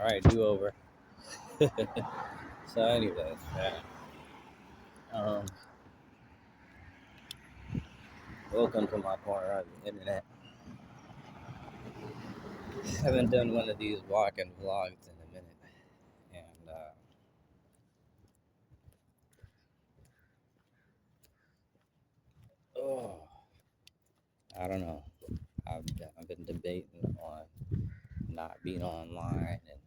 Alright, do over. So, anyways, um, welcome to my corner of the internet. Haven't done one of these walking vlogs in a minute, and oh, I don't know. I've been debating on not being online and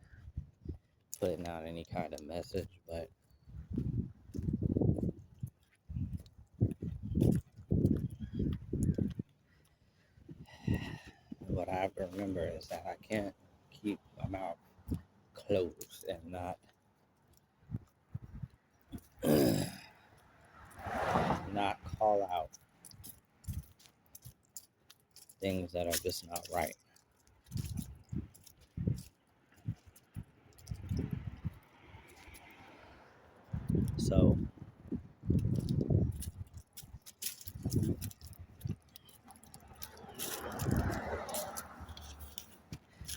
putting out any kind of message, but what I have to remember is that I can't keep my mouth closed and not call out things that are just not right. So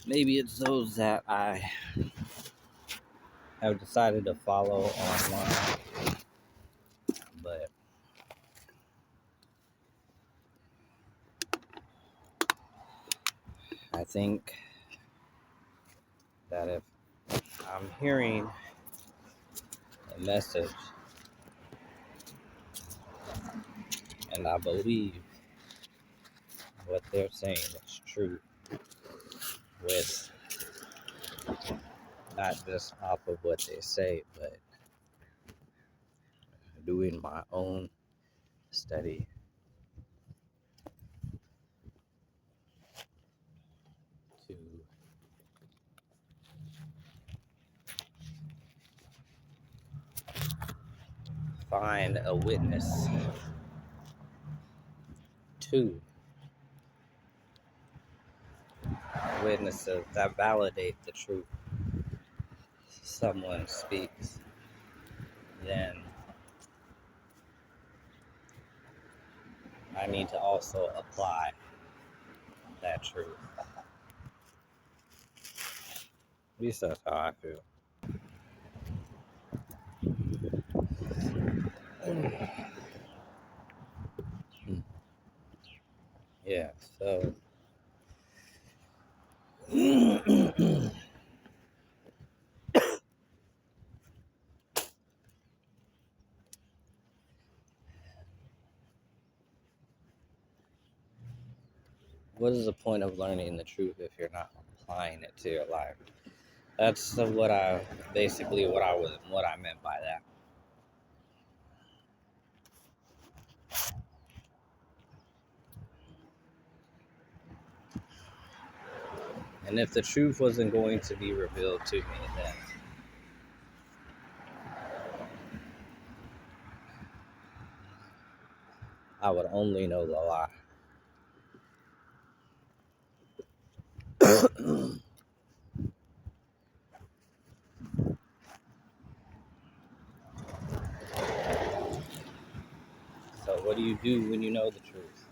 maybe it's those that I have decided to follow online, but I think that if I'm hearing a message and I believe what they're saying is true, with not just off of what they say, but doing my own study to find a witness to witnesses that validate the truth someone speaks, then I need to also apply that truth. At least that's how I feel. Yeah, so what is the point of learning the truth if you're not applying it to your life? That's what I meant by that. And if the truth wasn't going to be revealed to me, then I would only know the lie. So what do you do when you know the truth?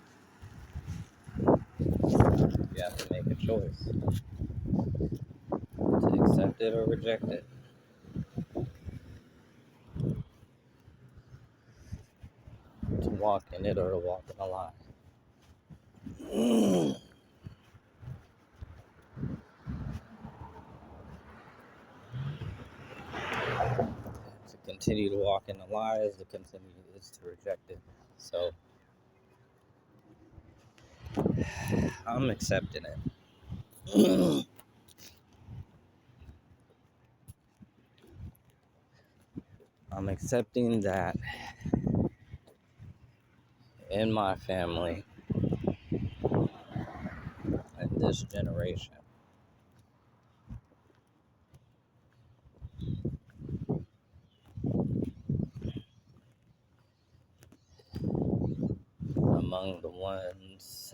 You have to make a choice to accept it or reject it. To walk in it or to walk in a lie. To continue to walk in the lie is to reject it. So I'm accepting it. I'm accepting that in my family, in this generation,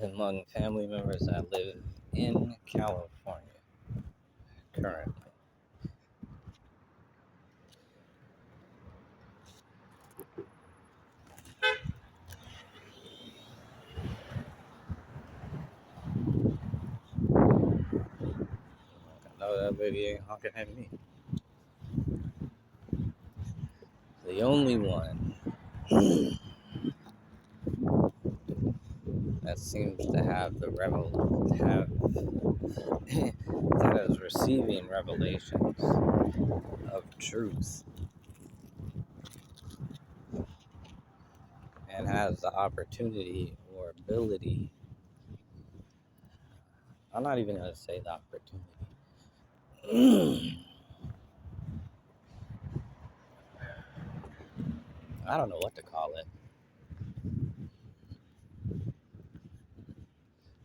among family members that live in California currently, No, that lady ain't honking at me. The only one that seems to have that is receiving revelations of truth and has the opportunity or ability. I'm not even going to say the opportunity. I don't know what to call it.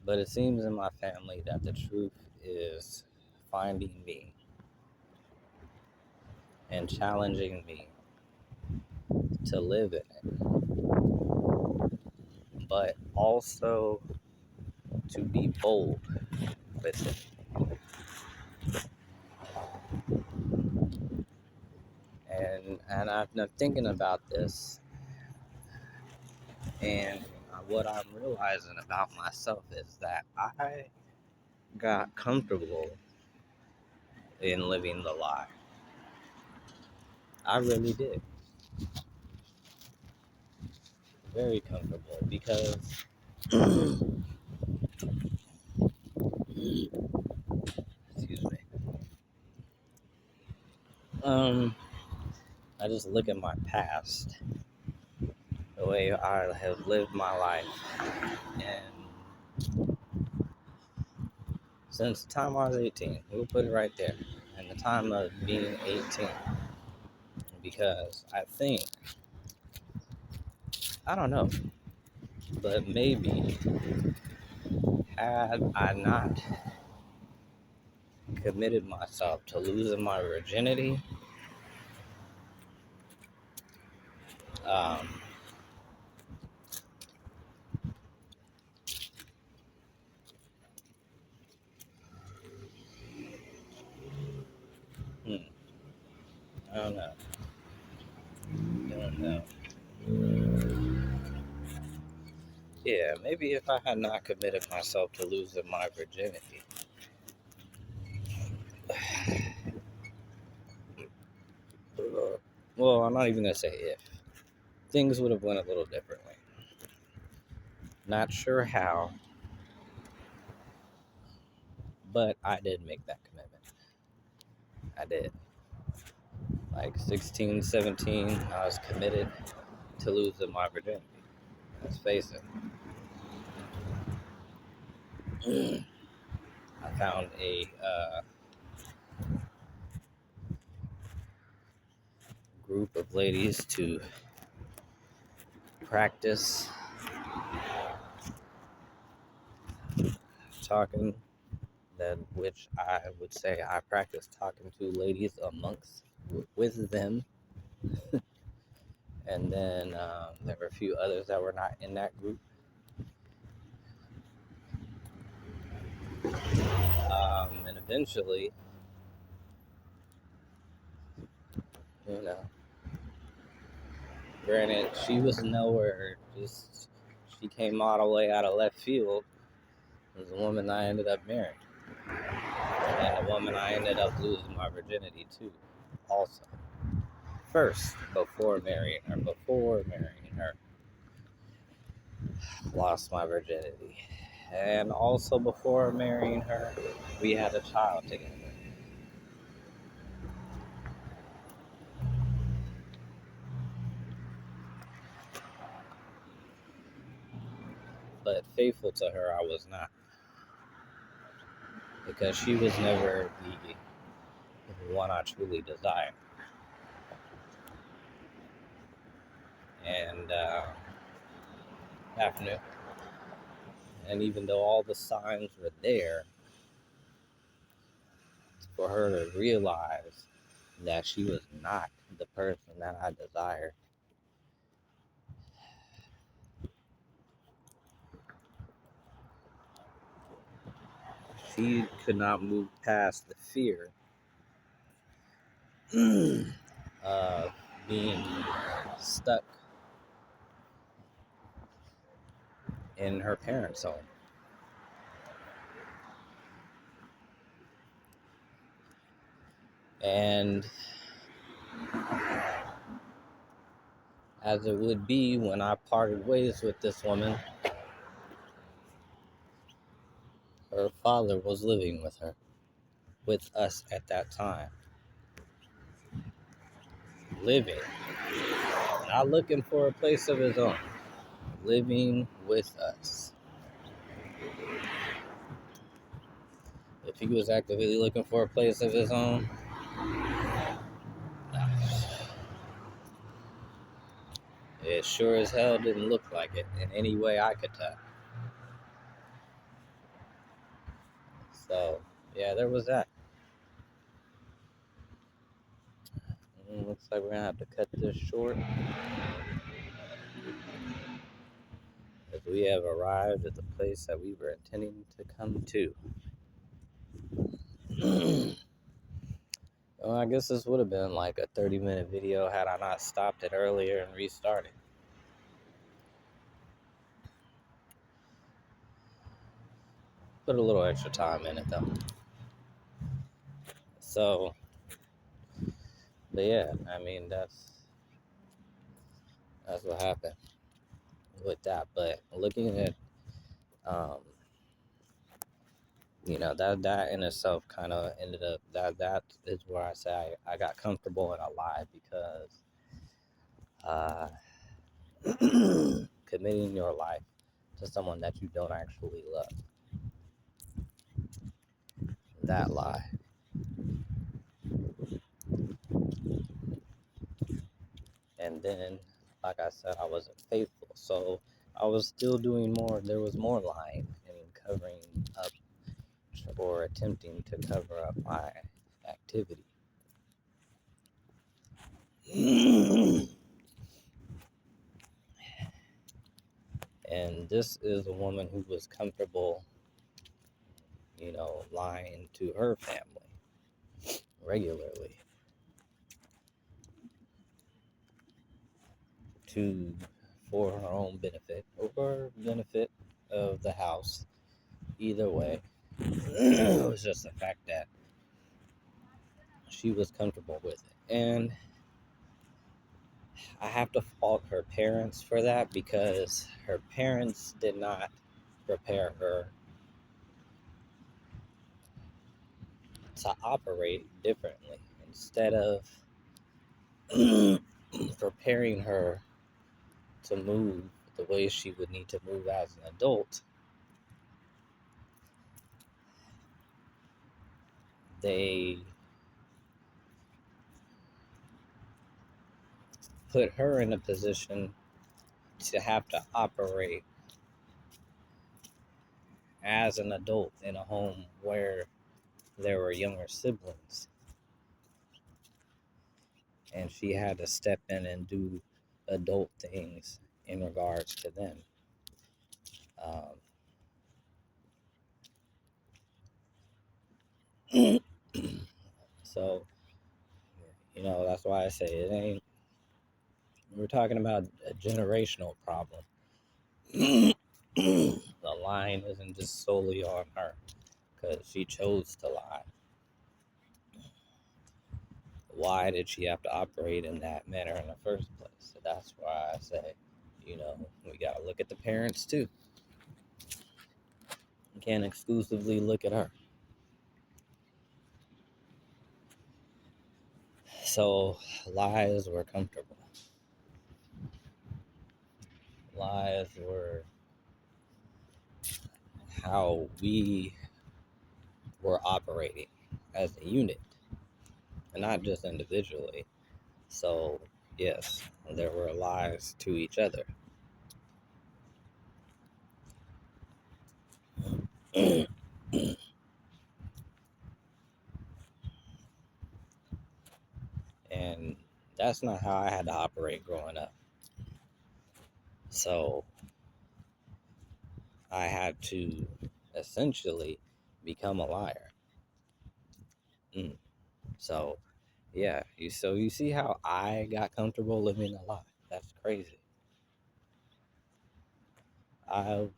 But it seems in my family that the truth is finding me and challenging me to live in it, but also to be bold with it. And I've been thinking about this, and what I'm realizing about myself is that I got comfortable in living the lie. I really did. Very comfortable because excuse me. I just look at my past, the way I have lived my life, and since the time I was 18, we'll put it right there, and the time of being 18, because I think, I don't know, but maybe had I not committed myself to losing my virginity, um, hmm, I don't know. Don't know. Yeah, maybe if I had not committed myself to losing my virginity, well, I'm not even gonna say if, things would have went a little differently. Not sure how, but I did make that commitment. I did. Like 16, 17, I was committed to losing my virginity. Let's face it. I found a group of ladies to practice talking, that which I would say I practiced talking to ladies amongst with them, and then there were a few others that were not in that group. And eventually, you know, granted, she was nowhere. Just she came all the way out of left field. It was a woman I ended up marrying, and a woman I ended up losing my virginity to, also. First, before marrying her, lost my virginity, and also before marrying her, we had a child together. But faithful to her, I was not, because she was never the one I truly desired. And after, and even though all the signs were there for her to realize that she was not the person that I desired, she could not move past the fear of being stuck in her parents' home. And as it would be when I parted ways with this woman, her father was living with us at that time. Living, not looking for a place of his own, living with us. If he was actively looking for a place of his own, it sure as hell didn't look like it in any way I could tell. So, yeah, there was that. Looks like we're gonna have to cut this short as we have arrived at the place that we were intending to come to. Well, I guess this would have been like a 30-minute video had I not stopped it earlier and restarted. Put a little extra time in it though. So, but yeah, I mean that's what happened with that. But looking at um, that in itself kind of ended up that is where I say I got comfortable in a lie because committing your life to someone that you don't actually love, that lie. And then, like I said, I wasn't faithful, so I was still doing more. There was more lying and covering up or attempting to cover up my activity. And this is a woman who was comfortable, lying to her family regularly to for her own benefit or benefit of the house. Either way, it was just the fact that she was comfortable with it. And I have to fault her parents for that because her parents did not prepare her to operate differently. Instead of preparing her to move the way she would need to move as an adult, they put her in a position to have to operate as an adult in a home where there were younger siblings. And she had to step in and do adult things in regards to them. So, that's why I say it ain't, we're talking about a generational problem. The line isn't just solely on her because she chose to lie. Why did she have to operate in that manner in the first place? So that's why I say, we got to look at the parents too. You can't exclusively look at her. So lies were comfortable. Lies were how we were operating as a unit and not just individually. So, yes, there were lies to each other. And that's not how I had to operate growing up. So, I had to essentially become a liar. So, yeah, you see how I got comfortable living a lie. That's crazy. I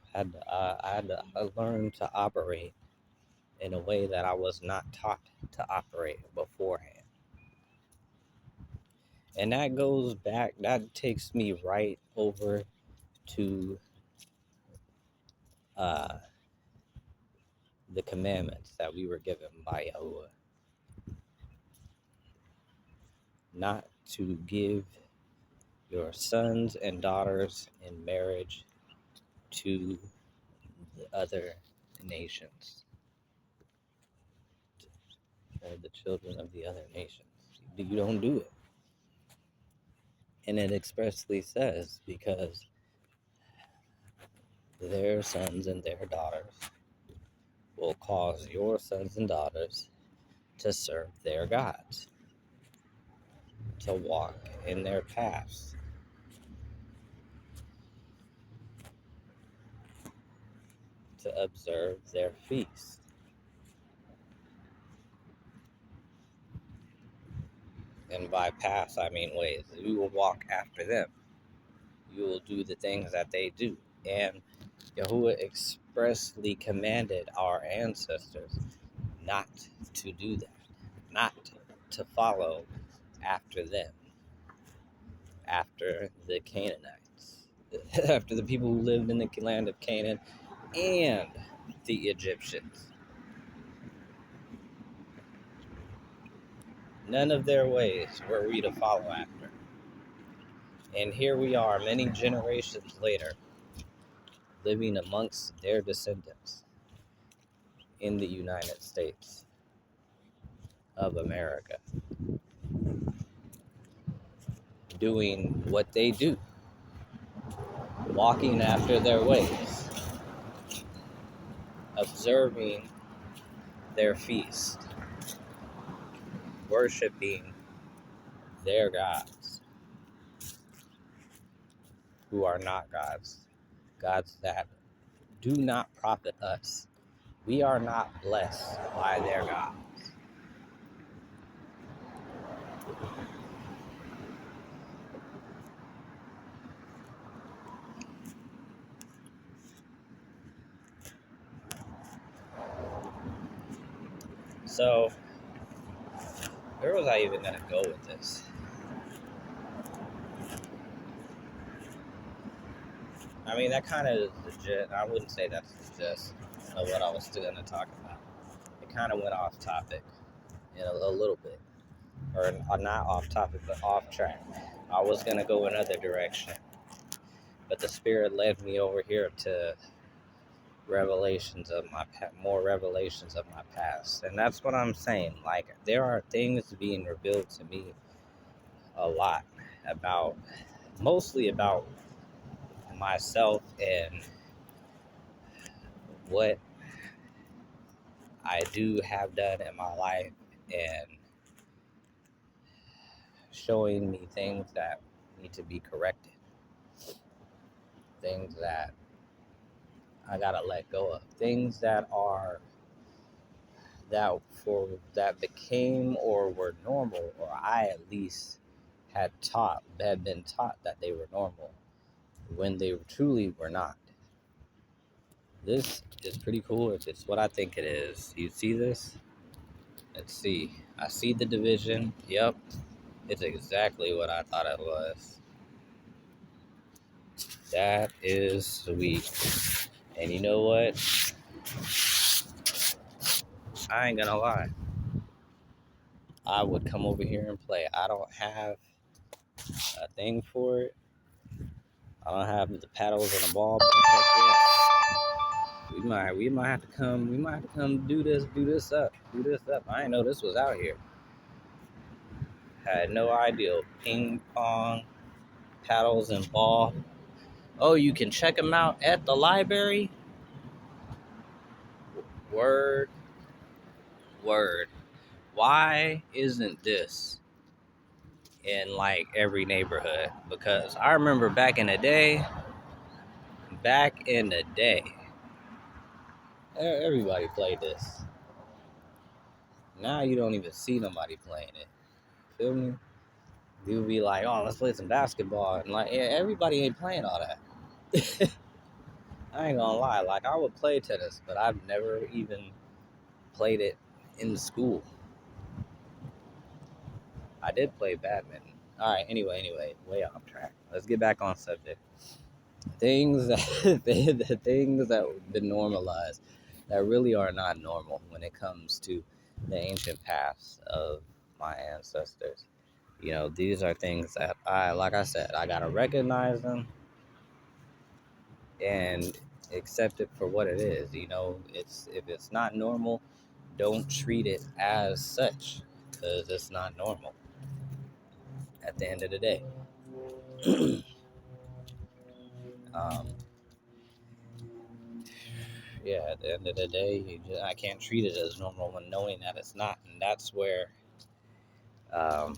learned to operate in a way that I was not taught to operate beforehand. And that goes back, that takes me right over to uh, the commandments that we were given by Yahuwah. Not to give your sons and daughters in marriage to the other nations, or the children of the other nations. You don't do it. And it expressly says, because their sons and their daughters will cause your sons and daughters to serve their gods, to walk in their paths, to observe their feasts. And by paths, I mean ways. You will walk after them. You will do the things that they do. And Yahuwah expressly commanded our ancestors not to do that, not to follow after them, after the Canaanites, after the people who lived in the land of Canaan and the Egyptians. None of their ways were we to follow after. And here we are, many generations later, living amongst their descendants in the United States of America, doing what they do, walking after their ways, observing their feast, worshiping their gods, who are not gods, gods that do not profit us. We are not blessed by their gods. So, where was I even going to go with this? I mean, that kind of is legit. I wouldn't say that's the gist of what I was still going to talk about. It kind of went off topic in a little bit. Or not off topic, but off track. I was going to go another direction. But the Spirit led me over here to more revelations of my past. And that's what I'm saying. Like, there are things being revealed to me a lot about, mostly about myself and what I do have done in my life, and showing me things that need to be corrected, things that I gotta let go of, things that became or were normal, or I at least had been taught that they were normal when they truly were not. This is pretty cool. It's what I think it is. You see this? Let's see. I see the division. Yep. It's exactly what I thought it was. That is sweet. And you know what? I ain't gonna lie. I would come over here and play. I don't have a thing for it. I don't have the paddles and the ball, but heck yeah. We might have to come do this up. I didn't know this was out here. Had no idea. Ping pong, paddles and ball. Oh, you can check them out at the library? Word. Why isn't this in like every neighborhood? Because I remember back in the day, everybody played this. Now you don't even see nobody playing it. Feel me? You be like, oh, let's play some basketball. And like, yeah, everybody ain't playing all that. I ain't gonna lie. Like, I would play tennis, but I've never even played it in school. I did play badminton. All right. Anyway, way off track. Let's get back on subject. Things that the things that have been normalized that really are not normal when it comes to the ancient past of my ancestors. You know, these are things that like I said, I gotta recognize them and accept it for what it is. You know, it's if it's not normal, don't treat it as such because it's not normal. At the end of the day, um, yeah, at the end of the day, I can't treat it as normal when knowing that it's not, and that's where um,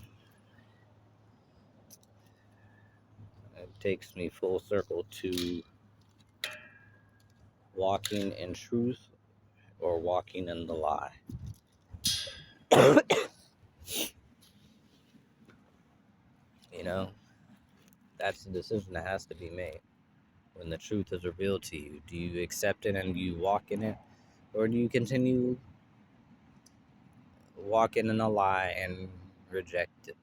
it takes me full circle to walking in truth or walking in the lie. You know, that's the decision that has to be made. When the truth is revealed to you, do you accept it and you walk in it, or do you continue walking in a lie and rejecting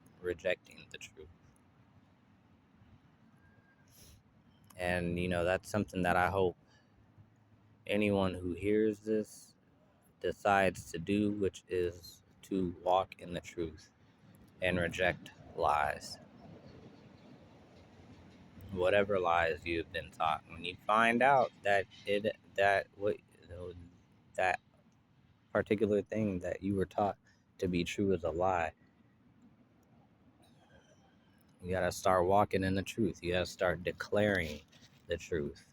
the truth? And you know, that's something that I hope anyone who hears this decides to do, which is to walk in the truth and reject lies. Whatever lies you've been taught, when you find out that particular thing that you were taught to be true is a lie, you gotta start walking in the truth. You gotta start declaring the truth.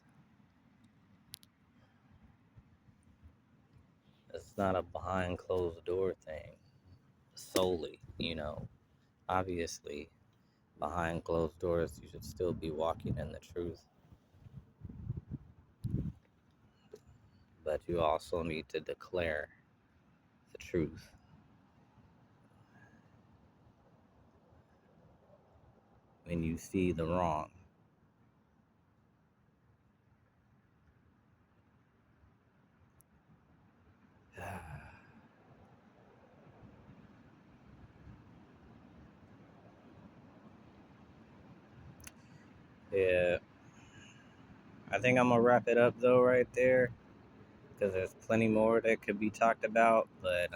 It's not a behind closed door thing solely, you know. Obviously, behind closed doors, you should still be walking in the truth, but you also need to declare the truth when you see the wrong. Yeah, I think I'm gonna wrap it up though, right there, because there's plenty more that could be talked about. But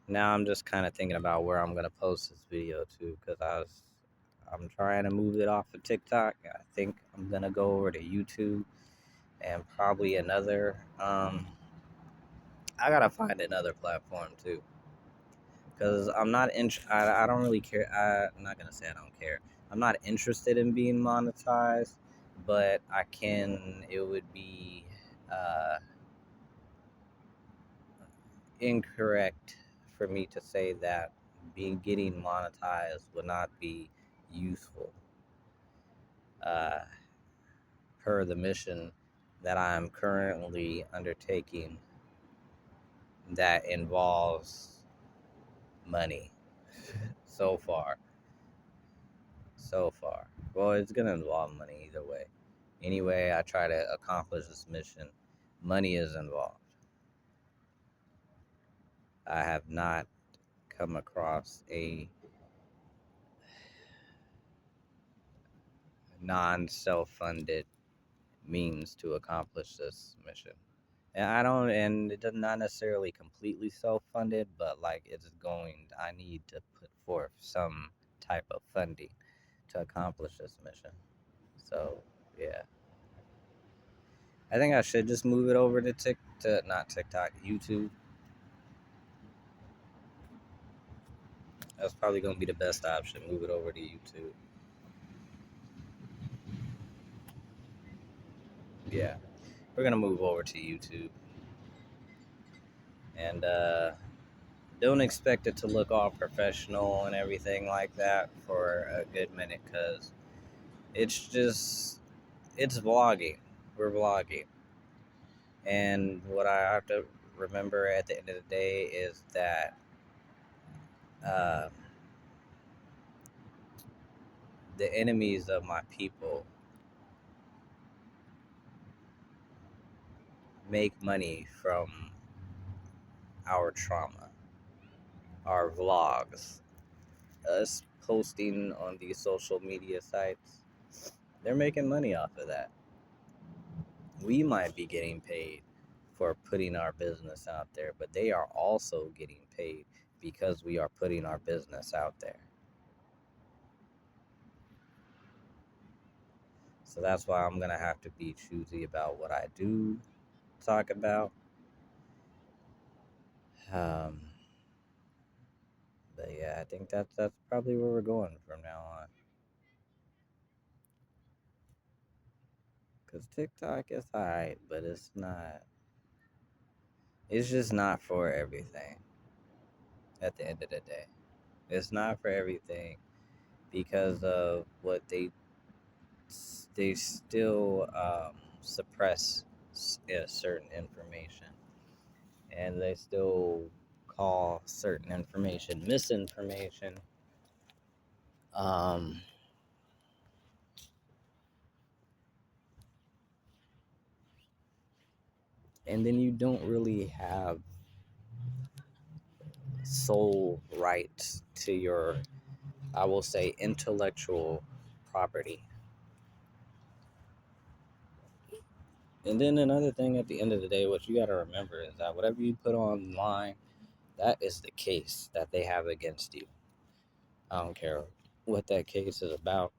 now I'm just kind of thinking about where I'm gonna post this video to, because I'm trying to move it off of TikTok. I think I'm gonna go over to YouTube and probably another. I gotta find another platform too, because I don't really care. I'm not gonna say I don't care. I'm not interested in being monetized, but I can. It would be uh, incorrect for me to say that getting monetized would not be useful uh, per the mission that I'm currently undertaking that involves money so far. So far. Well, it's going to involve money either way. Anyway, I try to accomplish this mission, money is involved. I have not come across a non self funded means to accomplish this mission. And and it does not necessarily completely self funded, but like I need to put forth some type of funding to accomplish this mission. So, yeah. I think I should just move it over to not TikTok, YouTube. That's probably going to be the best option. Move it over to YouTube. Yeah, we're going to move over to YouTube. And don't expect it to look all professional and everything like that for a good minute, because it's vlogging. We're vlogging. And what I have to remember at the end of the day is that uh, the enemies of my people make money from our trauma. our vlogs, us posting on these social media sites, they're making money off of that. We might be getting paid for putting our business out there, but they are also getting paid because we are putting our business out there. So that's why I'm going to have to be choosy about what I do talk about. Um, but yeah, I think that's probably where we're going from now on. Because TikTok is alright, but it's not. It's just not for everything. At the end of the day, it's not for everything because of what they still suppress certain information, and they still call certain information misinformation. Um, and then you don't really have sole rights to your, I will say, intellectual property. And then another thing at the end of the day, what you got to remember is that whatever you put online, that is the case that they have against you. I don't care what that case is about.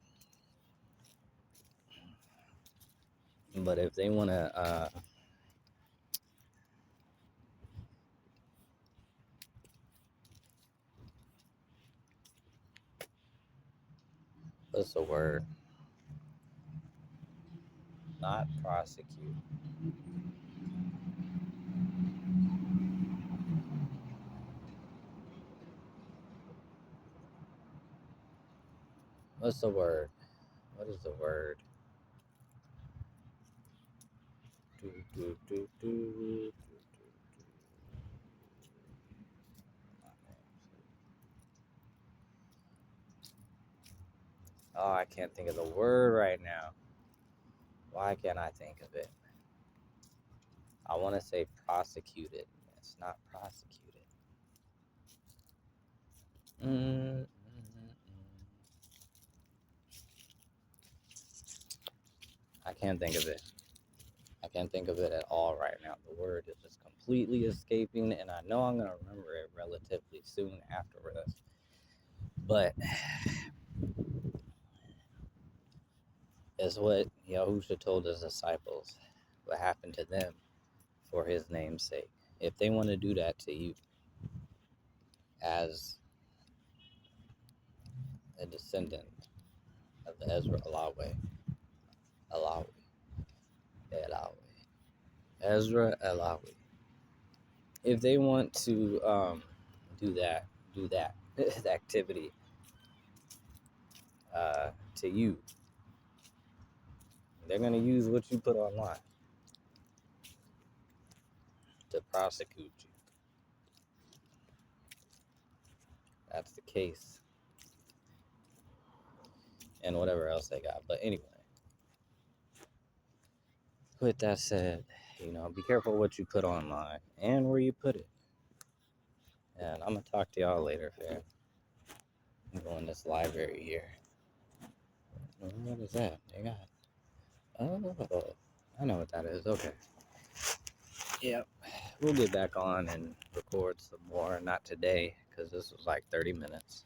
But if they want to, what's the word? Not prosecute. What's the word? What is the word? Do, do, do, do. Oh, I can't think of the word right now. Why can't I think of it? I want to say prosecuted. It's not prosecuted. Mm-mm-mm. I can't think of it. I can't think of it at all right now. The word is just completely escaping, and I know I'm going to remember it relatively soon afterwards. But it's what Yahusha told his disciples, what happened to them for his name's sake. If they want to do that to you as a descendant of the Alawi, Ezra Alawi. If they want to do that activity to you, they're going to use what you put online to prosecute you. That's the case. And whatever else they got. But anyway, with that said, be careful what you put online and where you put it. And I'm going to talk to y'all later, fam. I'm going to this library here. What is that? They got. Oh, I know what that is. Okay. Yep. We'll get back on and record some more. Not today, because this was like 30 minutes.